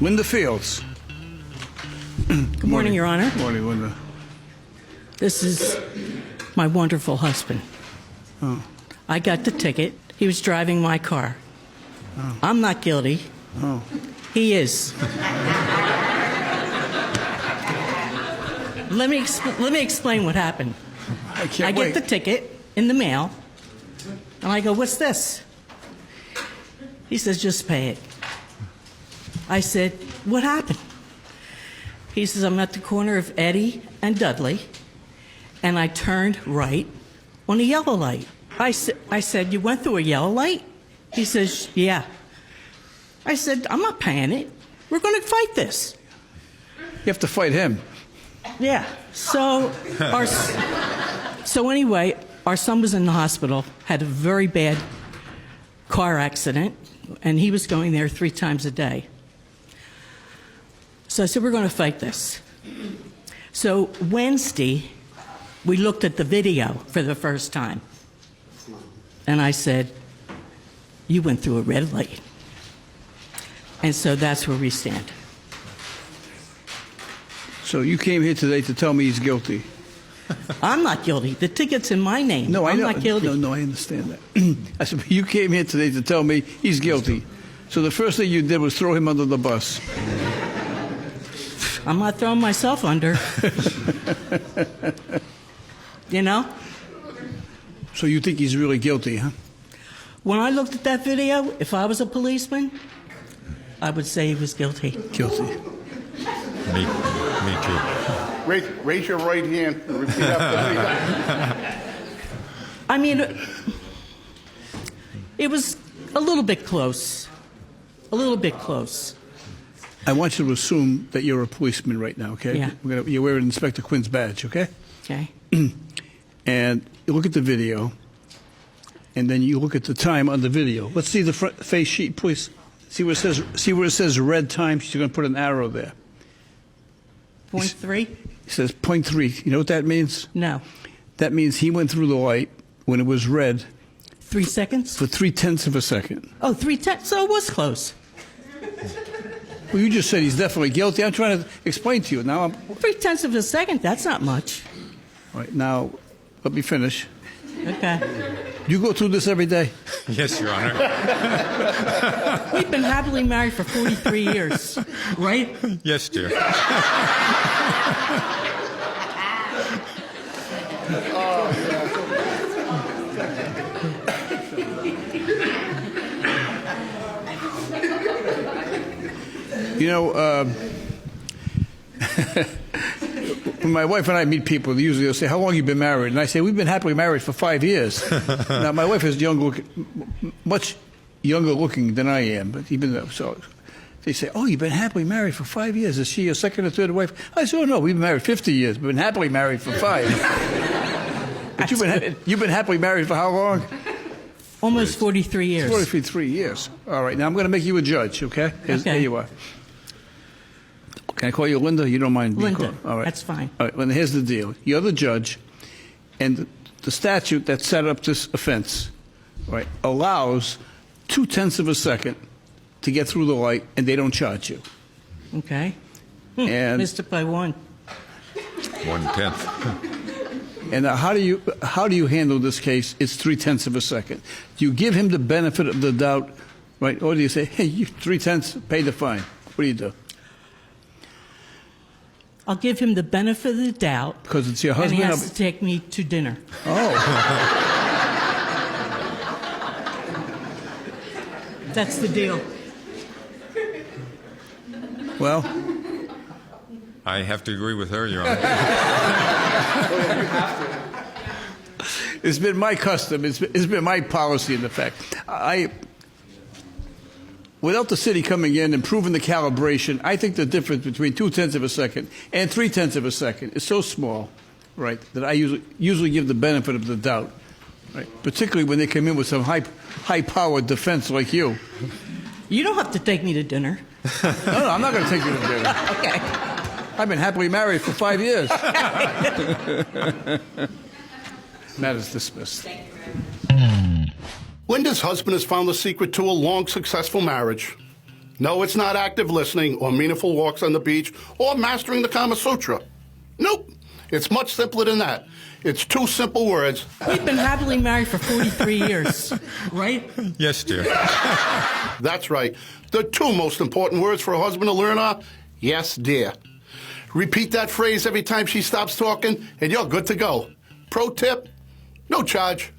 Linda Fields. Good morning, Your Honor. Good morning, Linda. This is my wonderful husband. Oh. I got the ticket. He was driving my car. Oh. I'm not guilty. Oh. He is. Let me explain what happened. I can't I wait. get the ticket in the mail, and I go, "What's this?" He says, "Just pay it." I said, "What happened?" He says, "I'm at the corner of Eddy and Dudley, and I turned right on a yellow light." I said, "You went through a yellow light?" He says, "Yeah." I said, "I'm not paying it. We're going to fight this." You have to fight him. Yeah. So anyway, our son was in the hospital, had a very bad car accident, and he was going there 3 times a day. So I said, "We're going to fight this." So Wednesday, we looked at the video for the first time. And I said, "You went through a red light." And so that's where we stand. So you came here today to tell me he's guilty. I'm not guilty. The ticket's in my name. No, I know. I'm not guilty. No, I understand that. I said, you came here today to tell me he's guilty. So the first thing you did was throw him under the bus. I'm not throwing myself under. You know? So you think he's really guilty, huh? When I looked at that video, if I was a policeman, I would say he was guilty. Guilty. Me too. Raise your right hand and repeat after me. I mean, it was a little bit close. A little bit close. I want you to assume that you're a policeman right now, okay? Yeah. You're wearing Inspector Quinn's badge, okay? Okay? And you look at the video, and then you look at the time on the video. Let's see the front face sheet, please. See where it says red time? She's going to put an arrow there. 0.3? It says 0.3. You know what that means? No. That means he went through the light when it was red 3 seconds? for 0.3 of a second. Oh, 3/10. So it was close. Well, you just said he's definitely guilty. I'm trying to explain to you. Now, 0.3 of a second, that's not much. all right, now, let me finish. Okay. You go through this every day? Yes, Your Honor. We've been happily married for 43 years, right? Yes, dear. You know, when my wife and I meet people, usually they'll say, "How long have you been married?" And I say, "We've been happily married for 5 years." Now, my wife is much younger looking than I am, but even though, so they say, "Oh, you've been happily married for 5 years. Is she your second or third wife?" I say, "Oh, no, we've been married 50 years. We've been happily married for 5. But you've been happily married for how long? Almost 43 years. 43 years. All right, now I'm going to make you a judge, okay? Here Okay. you are. Can I call you Linda? You don't mind being Linda, called? All right. that's fine. All right, Linda, here's the deal. You're the judge, and the statute that set up this offense, right, allows 0.2 of a second to get through the light, and they don't charge you. Okay. And Missed it by 1. 1/10. and how do you handle this case? It's 0.3 of a second. Do you give him the benefit of the doubt, right, or do you say, "Hey, you 0.3, pay the fine"? What do you do? I'll give him the benefit of the doubt. Because it's your And husband. he has to take me to dinner. Oh. That's the deal. Well, I have to agree with her, Your Honor. it's been my custom. It's been my policy, in effect. Without the city coming in and proving the calibration, I think the difference between 0.2 of a second and 0.3 of a second is so small, right, that I usually give the benefit of the doubt, right? Particularly when they come in with some high-powered defense like you. You don't have to take me to dinner. No, I'm not going to take you to dinner. Okay. I've been happily married for 5 years. Matter is dismissed. Linda's husband has found the secret to a long, successful marriage. No, it's not active listening or meaningful walks on the beach or mastering the Kama Sutra. Nope. It's much simpler than that. It's 2 simple words. We've been happily married for 43 years, right? Yes, dear. That's right. The 2 most important words for a husband to learn are, yes, dear. Repeat that phrase every time she stops talking, and you're good to go. Pro tip, no charge.